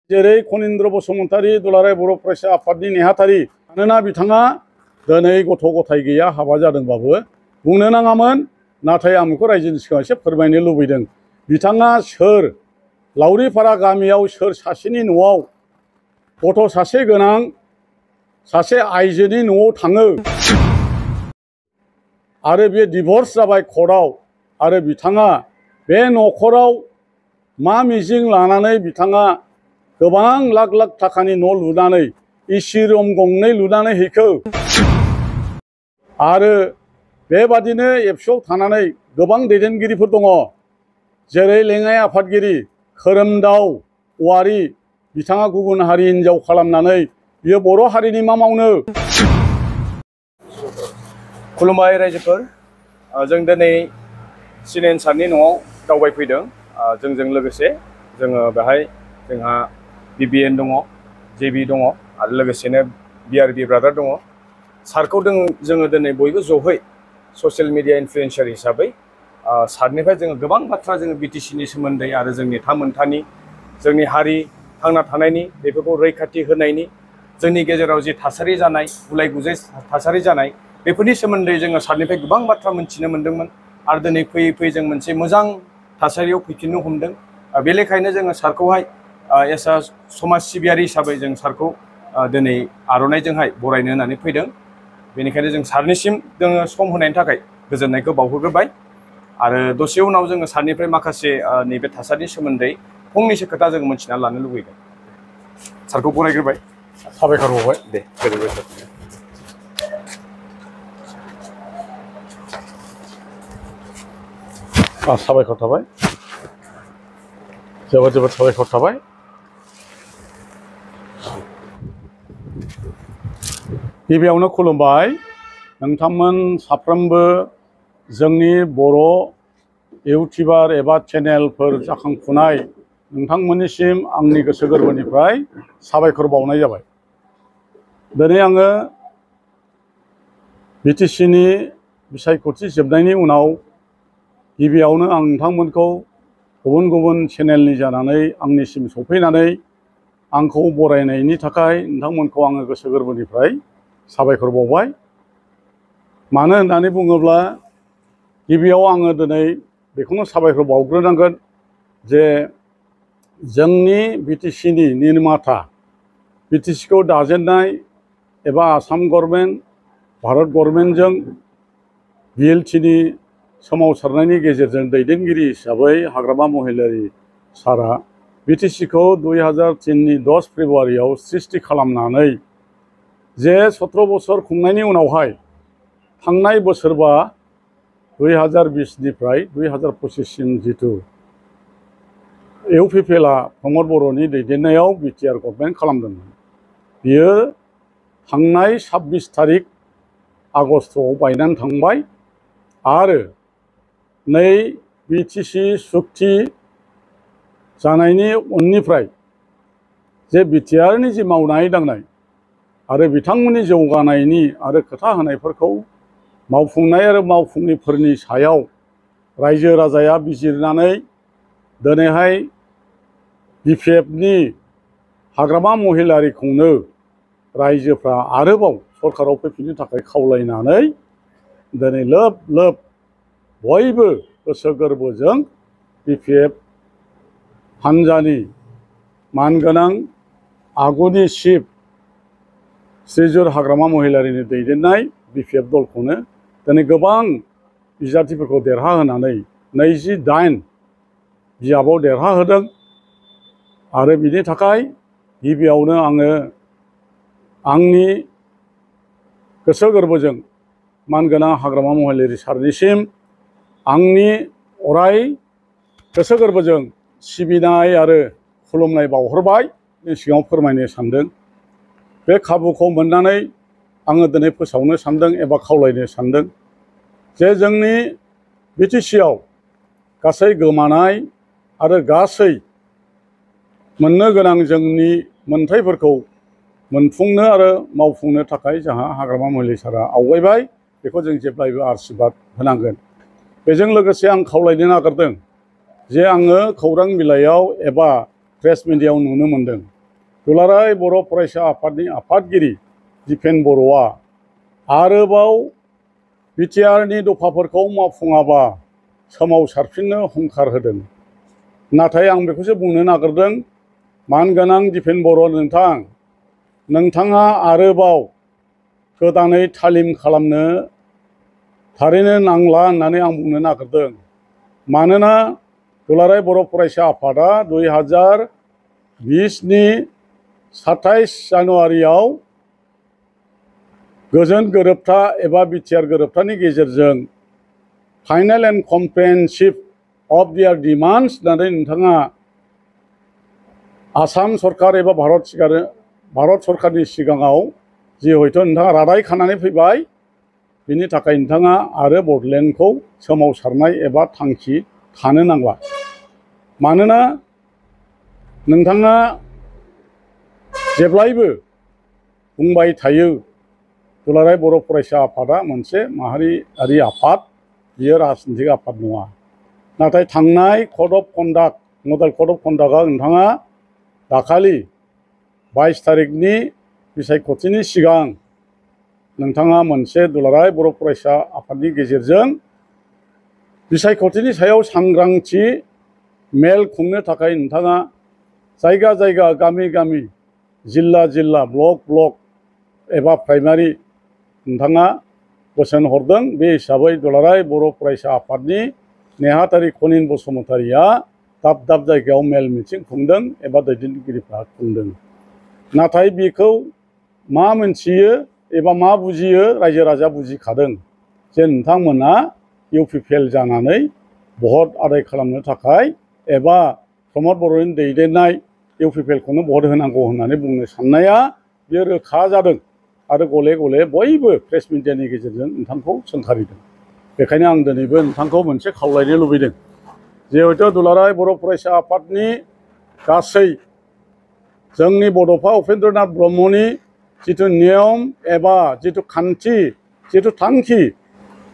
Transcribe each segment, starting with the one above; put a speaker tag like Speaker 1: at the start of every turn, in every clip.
Speaker 1: जेरै खनिन्द्र बसुमतारी दुलाराय बर' फरायसा आफादनि नेहाथारि मानोना बिथाङा दिनै गथ' गथाय गैया हाबा जादोंबाबो बुंनो नाङामोन नाथाय आं बेखौ रायजोनि सिगाङाव एसे फोरमायनो लुबैदों बिथाङा सोर लावरिपारा गामियाव सोर सासेनि न'आव गथ' सासे गोनां सासे आइजोनि न'आव थाङो आरो बे डिभर्स जाबाय कर्टआव आरो बिथाङा बे न'खराव मा मिजिं लानानै बिथाङा गोबां लाख लाख थाखानि न' लुनानै एसि रुम गंनै लुनानै हैखो आरो बेबादिनो एबसुआव थानानै गोबां दैदेनगिरिफोर दङ जेरै लेङाइ आफादगिरि खोरोमदाव औवारि बिथाङा गुबुन हारि हिनजाव खालामनानै बियो बर' हारिनि मा मावनो।
Speaker 2: खुलुमबाय रायजोफोर जों दिनै सिनेन सारनि न'आव दावबायफैदों जोंजों लोगोसे जोङो बेहाय जोंहा BBN दङ JB दङ आरो लोगोसेनो BRB ब्रादार दङ सारखौ जोङो दिनै बयबो ज'है ससियेल मिडिया इनफ्लुएन्सार हिसाबै सारनिफ्राय जोङो गोबां बाथ्रा जोङो BTCनि सोमोन्दै आरो जोंनि थामोनथानि जोंनि हारि थांना थानायनि बेफोरखौ रैखाथि होनायनि जोंनि गेजेराव जि थासारि जानाय गुलाय गुजाय थासारि जानाय बेफोरनि सोमोन्दै जोङो सारनिफ्राय गोबां बाथ्रा मोनथिनो मोन्दोंमोन आरो दिनै फैयै फैयै जों मोनसे मोजां थासारियाव फैफिननो हमदों बे लेखायैनो जोङो सारखौहाय एस आ समाज सिबियारि हिसाबै जों सारखौ दिनै आर'नाइजोंहाय बरायनो होननानै फैदों बेनिखायनो जों सारनिसिम जोङो सम होनायनि थाखाय गोजोननायखौ बावहरग्रोबाय आरो दसे उनाव जोङो सारनिफ्राय माखासे नैबे थासारिनि सोमोन्दै फंनैसो खोथा जों मोनथिना लानो लुबैदों सारखौ बरायग्रोबाय
Speaker 1: साबायखर बावबाय
Speaker 2: दे गोजोनबाय सार
Speaker 1: साबायखर थाबाय जोबोद जोबोद साबायखर थाबाय गिबियावनो खुलुमबाय नोंथांमोन साफ्रोमबो जोंनि बर' इउटिउबार एबा चेनेलफोर जाखांफुनाय नोंथांमोननिसिम आंनि गोसो गोरबोनिफ्राय साबायखर बावनाय जाबाय दिनै आङो BTCनि बिसायख'थि जोबनायनि उनाव गिबियावनो आं नोंथांमोनखौ गुबुन गुबुन चेनेलनि जानानै आंनिसिम सफैनानै आंखौ बरायनायनि थाखाय नोंथांमोनखौ आङो गोसो गोरबोनिफ्राय साबायखर बावबाय मानो होननानै बुङोब्ला गिबियाव आङो दिनै बेखौनो साबायखर बावग्रोनांगोन जे जोंनि BTCनि निर्माता BTCखौ दाजेननाय एबा आसाम गभर्नमेन्ट भारत गभर्नमेन्टजों BLTनि सोमावसारनायनि गेजेरजों दैदेनगिरि हिसाबै हाग्रामा महिलारि सारा BTCखौ 2003नि 10 फेब्रुवारियाव सृष्टि खालामनानै जे 17 बोसोर खुंनायनि उनावहाय थांनाय बोसोरबा 2020निफ्राय 2025सिम जिथु UPPLआ प्रमद बर'नि दैदेननायाव BTR गभर्नमेन्ट खालामदोंमोन बियो थांनाय 26 तारिख आगस्टआव बायनानै थांबाय आरो नै BTC सुक्ति जानायनि उननिफ्राय जे BTRनि जि मावनाय दांनाय आरो बिथांमोननि जौगानायनि आरो खोथा होनायफोरखौ मावफुंनाय आरो मावफुंगिरिफोरनि सायाव रायजो राजाया बिजिरनानै दिनैहाय BPFनि हाग्रामा महिलारिखौनो रायजोफ्रा आरोबाव सरकाराव फैफिननो थाखाय खावलायनानै दिनै लोब लोब बयबो गोसो गोरबोजों BPF हान्जानि मानगोनां आगुनि चिफ श्रीजुत हाग्रामा महिलारिनि दैदेननाय BPF दलखौनो दिनै गोबां बिजाथिफोरखौ देरहाहोनानै 28 बियाबाव देरहाहोदों आरो बिनि थाखाय गिबियावनो आङो आंनि गोसो गोरबोजों मानगोनां हाग्रामा महिलारि सारनिसिम आंनि अराय गोसो गोरबोजों सिबिनाय आरो खुलुमनाय बावहरबाय सिगाङाव फोरमायनो सानदों बे खाबुखौ मोननानै आङो दिनै फोसावनो सानदों एबा खावलायनो सानदों जे जोंनि BTCआव गासै गोमानाय आरो गासै मोननो गोनां जोंनि मोनथायफोरखौ मोनफुंनो आरो मावफुंनो थाखाय जोंहा हाग्रामा महिलारि सारा आवगायबाय बेखौ जों जेब्लायबो आशीर्बाद होनांगोन बेजों लोगोसे आं खावलायनो नागिरदों जे आङो खौरां बिलाइयाव एबा प्रेस मिडियायाव नुनो मोनदों दुलाराय बर' फरायसा आफादनि आफादगिरि दिपेन बर'आ आरोबाव बिटिआरनि दफाफोरखौ मावफुङाबा सोमावसारफिननो हुंखार होदों। नाथाय आं बेखौसो बुंनो नागिरदों, मानगोनां दिपेन बर' नोंथाङा आरोबाव गोदानै थालिम खालामनो थारैनो नांला होननानै आं बुंनो नागिरदों। मानोना दुलाराय बर' फरायसा आफादा 2020नि 27 जानुवारियाव गोजोन गोरोबथा एबा बिटिआर गोरोबथानि गेजेरजों final and comprehensive of their demands होननानै नोंथाङा आसाम सरकार एबा भारत सरकारनि सिगाङाव जि हयथ' नोंथाङा रादाय खानानै फैबाय, बिनि थाखाय नोंथाङा आरो बड'लेण्डखौ सोमावसारनाय एबा थांखि थानो नांला। मानोना नोंथाङा जेब्लायबो बुंबाय थायो दुलाराय बर' फरायसा आफादा मोनसे माहारियारि आफाद, बियो राजनितिक आफाद नङा। नाथाय थांनाय code of conduct model code of कन्डाक्टआ नोंथाङा दाखालि 22 तारिखनि बिसायख'थिनि सिगां नोंथाङा मोनसे दुलाराय बर' फरायसा आफादनि गेजेरजों बिसायख'थिनि सायाव सांग्रांथि मेल खुंनो थाखाय नोंथाङा जायगा जायगा गामि गामि जिल्ला जिल्ला ब्लक ब्लक एबा प्राइमारि नोंथाङा बोसोन हरदों। बे हिसाबै दुलाराय बर' फरायसा आफादनि नेहाथारि खनिन बसुमतारिया दाब दाब जायगायाव मेल मिथिं खुंदों एबा दैदेनगिरिफ्रा खुंदों। नाथाय बेखौ मा मोनथियो एबा मा बुजियो, रायजो राजा बुजिखादों जे नोंथांमोना इउपिपिएल जानानै भट आदाय खालामनो थाखाय एबा प्रमद बर'नि दैदेननाय इउपिपिएलखौनो भट होनांगौ होननानै बुंनो साननाया बेयो रोखा जादों आरो गले गले बयबो प्रेस मिडियानि गेजेरजों नोंथांखौ सोंखारिदों। बेखायनो आं दिनैबो नोंथांखौ मोनसे खावलायनो लुबैदों, जिहेथु दुलाराय बर' फरायसा आफादनि गासै जोंनि बड'फा उपेन्द्रनाथ ब्रह्मनि जिथु नियम एबा जिथु खान्थि, जिथु थांखि,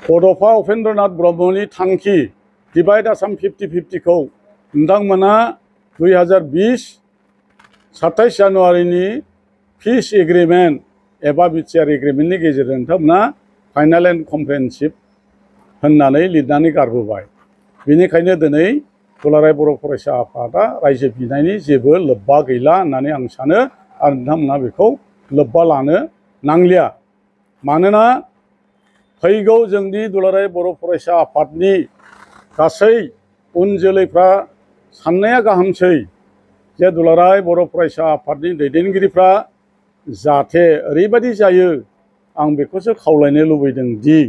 Speaker 1: बड'फा उपेन्द्रनाथ ब्रह्मनि थांखि डिभाइड आसाम 50-50खौ नोंथांमोना 2020 27 जानुवारिनि पिस एग्रिमेन्ट एबा बिटिआर एग्रिमेन्टनि गेजेरजों नोंथांमोना फाइनेल एन्ड कमप्रिहेनसिभ होननानै लिरनानै गारबोबाय। बेनिखायनो दिनै दुलाराय बर' फरायसा आफादा रायजो बिनायनि जेबो लोब्बा गैला होननानै आं सानो आरो नोंथांमोना बेखौ लोब्बा लानो नांलिया। मानोना फैगौ जोंनि दुलाराय बर' फरायसा आफादनि गासै उन जोलैफ्रा साननाया गाहामसै जे दुलाराय बर' फरायसा आफादनि दैदेनगिरिफ्रा जाहाथे ओरैबायदि जायो, आं बेखौसो खावलायनो लुबैदों दि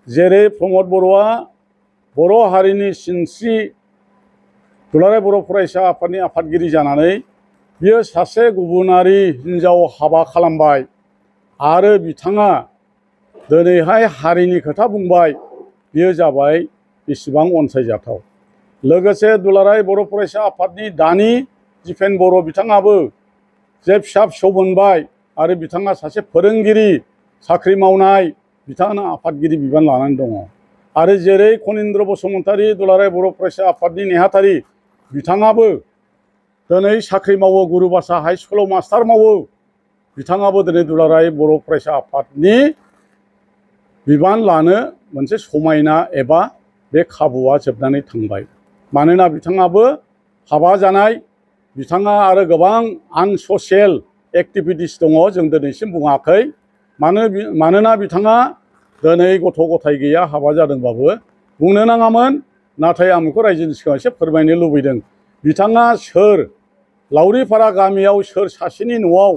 Speaker 1: जेरै प्रमद बर'आ बर' हारिनि सिनस्रि दुलाराय बर' फरायसा आफादनि आफादगिरि जानानै बियो सासे गुबुनारि हिन्जाव हाबा खालामबाय आरो बिथाङा दिनैहाय हारिनि खोथा बुंबाय, बियो जाबाय बेसेबां अनसायजाथाव। लोगोसे दुलाराय बर' फरायसा आफादनि दानि दिपेन बर' बिथाङाबो जे फिसा फिसौ मोनबाय आरो बिथाङा सासे फोरोंगिरि साख्रि मावनाय, बिथाङा आफादगिरि बिबान लानानै दङ। आरो जेरै खनिन्द्र बसुमतारि दुलाराय बर' फरायसा आफादनि नेहाथारि, बिथाङाबो दिनै साख्रि मावो, गुरुबासा हाइ स्कुलाव मास्टार मावो। बिथाङाबो दिनै दुलाराय बर' फरायसा आफादनि बिबान लानो मोनसे समायना एबा बे खाबुआ जोबनानै थांबाय। मानोना बिथाङाबो हाबा जानाय, बिथाङा आरो गोबां आनससियेल एक्टिभिटिस दङ, जों दिनैसिम बुङाखै। मानोना बिथाङा दिनै गथ' गथाय गैया, हाबा जादोंबाबो बुंनो नाङामोन। नाथाय आं बेखौ रायजोनि सिगाङाव एसे फोरमायनो लुबैदों। बिथाङा सोर लावरिपारा गामियाव सोर सासेनि न'आव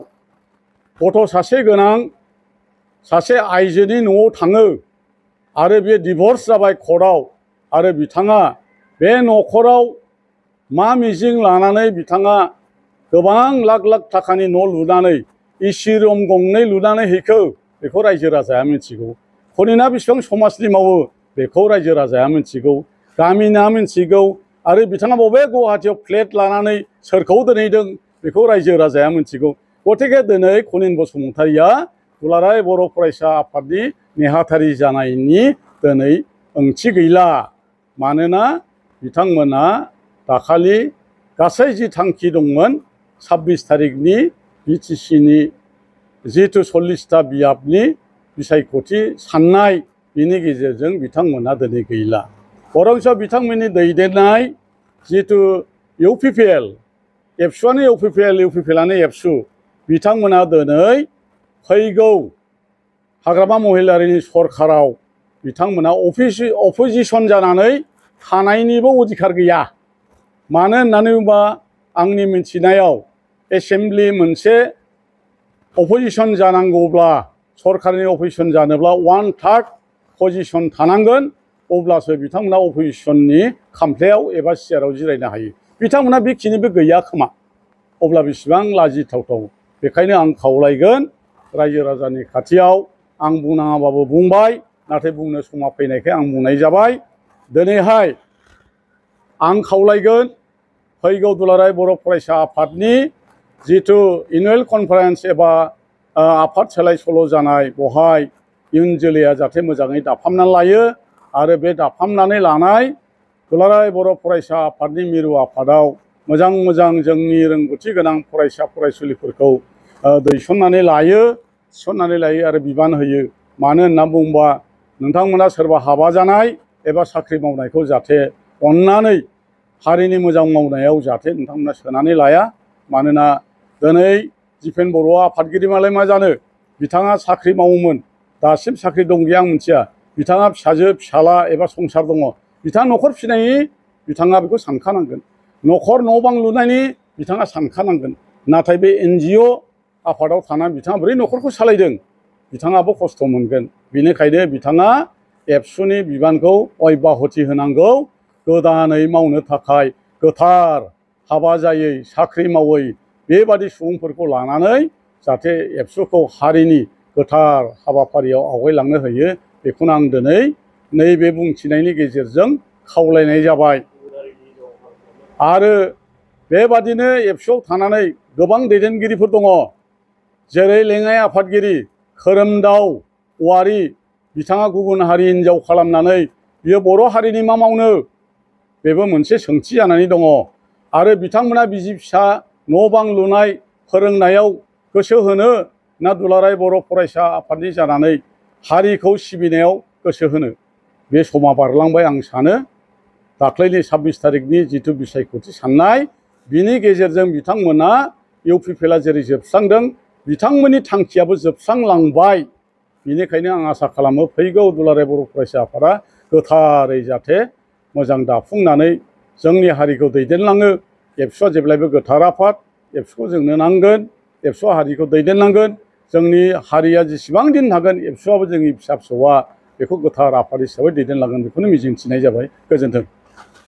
Speaker 1: गथ' सासे गोनां सासे आइजोनि न'आव थाङो आरो बे डिभर्स जाबाय कर्टआव, आरो बिथाङा बे न'खराव मा मिजिं लानानै बिथाङा गोबां लाख लाख थाखानि न' लुनानै एसि रुम गंनै लुनानै हैखो, बेखौ रायजो राजाया मिथिगौ। खनिना बेसेबां समाजनि मावो बेखौ रायजो राजाया मिथिगौ, गामिना मिथिगौ। आरो बिथाङा बबे गुवाहाटियाव फ्लेट लानानै सोरखौ दोनहैदों बेखौ रायजो राजाया मिथिगौ। गतिके दिनै खनिन बसुमतारिया दुलाराय बर' फरायसा आफादनि नेहाथारि जानायनि दिनै ओंथि गैला। मानोना बिथांमोना दाखालि गासै जि थांखि दंमोन 26 तारिखनि बिटिसिनि जिहेतु 40टा बियाबनि बिसायख'थि साननाय बिनि गेजेरजों बिथांमोना दिनै गैला। बरंस बिथांमोननि दैदेननाय जिहेतु इउपिपिएल एबसुआनो इउपिपिएलआनो एबसु बिथांमोना दिनै फैगौ हाग्रामा महिलारिनि सरकाराव बिथांमोना अपोजिसन जानानै थानायनिबो अधिकार गैया। मानो होननानै बुङोबा आंनि मिथिनायाव एसेम्बलि मोनसे अपोजिसन जानांगौब्ला सरकारनि अपोजिसन जानोब्ला 1/3 पजिसन थानांगोन, अब्लासो बिथांमोना अपोजिसननि खामफ्लायाव एबा सियाराव जिरायनो हायो। बिथांमोना बेखिनिबो गैया खोमा। अब्ला बेसेबां लाजिथावथाव। बेखायनो आं खावलायगोन रायजो राजानि खाथियाव आं बुंनाङाबाबो बुंबाय, नाथाय बुंनो समा फैनायखाय आं बुंनाय जाबाय। दिनैहाय आं खावलायगोन फैगौ दुलाराय बर' फरायसा आफादनि जिथु एनुवेल कनफारेन्स एबा आफाद सोलाय सोल' जानाय बेवहाय इयुन जोलैया जाहाथे मोजाङै दाफामनानै लायो आरो बे दाफामनानै लानाय दुलाराय बर' फरायसा आफादनि मिरु आफादाव मोजां मोजां जोंनि रोंगौथि गोनां फरायसा फरायसुलिफोरखौ दैसननानै लायो, थिसननानै लायो आरो बिबान होयो। मानो होनना बुङोबा नोंथांमोना सोरबा हाबा जानाय एबा साख्रि मावनायखौ जाहाथे अननानै हारिनि मोजां मावनायाव जाहाथे नोंथांमोना सोनानै लाया। मानोना दिनै दिपेन बर'आ आफादगिरिमालाय मा जानो, बिथाङा साख्रि मावोमोन, दासिम साख्रि दं गैया आं मिथिया। बिथाङा फिसाजो फिसाला एबा संसार दङ, बिथाङा न'खर फिसिनायनि बिथाङा बेखौ सानखानांगोन। न'खर न' बां लुनायनि बिथाङा सानखानांगोन। नाथाय बे NGO आफादाव थानानै बिथाङा बोरै न'खरखौ सालायदों, बिथाङाबो खस्थ' मोनगोन। बेनिखायनो बिथाङा एबसुनि बिबानखौ अब्याहति होनांगौ, गोदानै मावनो थाखाय गोथार हाबा जायै साख्रि मावै बेबादि सुबुंफोरखौ लानानै जाहाथे एबसुखौ हारिनि गोथार हाबाफारियाव आवगायलांनो होयो। बेखौनो आं दिनै नैबे बुंथिनायनि गेजेरजों खावलायनाय जाबाय। आरो बेबादिनो एबसुआव थानानै गोबां दैदेनगिरिफोर दङ, जेरै लेङाइ आफादगिरि खोरोमदाव औवारि, बिथाङा गुबुन हारि हिनजाव खालामनानै बियो बर' हारिनि मा मावनो, बेबो मोनसे सोंथि जानानै दङ। आरो बिथांमोना बिसि फिसा न' बां लुनाय फोरोंनायाव गोसो होनो ना दुलाराय बर' फरायसा आफादनि जानानै हारिखौ सिबिनायाव गोसो होनो, बे समा बारलांबाय आं सानो। दाख्लैनि 26 तारिखनि जिथु बिसायख'थि साननाय बिनि गेजेरजों बिथांमोना इउपिपिएलआ जेरै जोबस्रांदों बिथांमोननि थांखियाबो जोबस्रांलांबाय। बेनिखायनो आं आसा खालामो फैगौ दुलाराय बर' फरायसा आफादा गोथारै जाहाथे मोजां दाफुंनानै जोंनि हारिखौ दैदेनलाङो। एबसुआ जेब्लायबो गोथार आफाद, एबसुखौ जोंनो नांगोन, एबसुआ हारिखौ दैदेननांगोन। जोंनि हारिया जेसेबां दिन थागोन एबसुआबो जोंनि फिसा फिसौआ बेखौ गोथार आफाद हिसाबै दैदेनलांगोन, बेखौनो मिजिंथिनाय जाबाय। गोजोन्थों।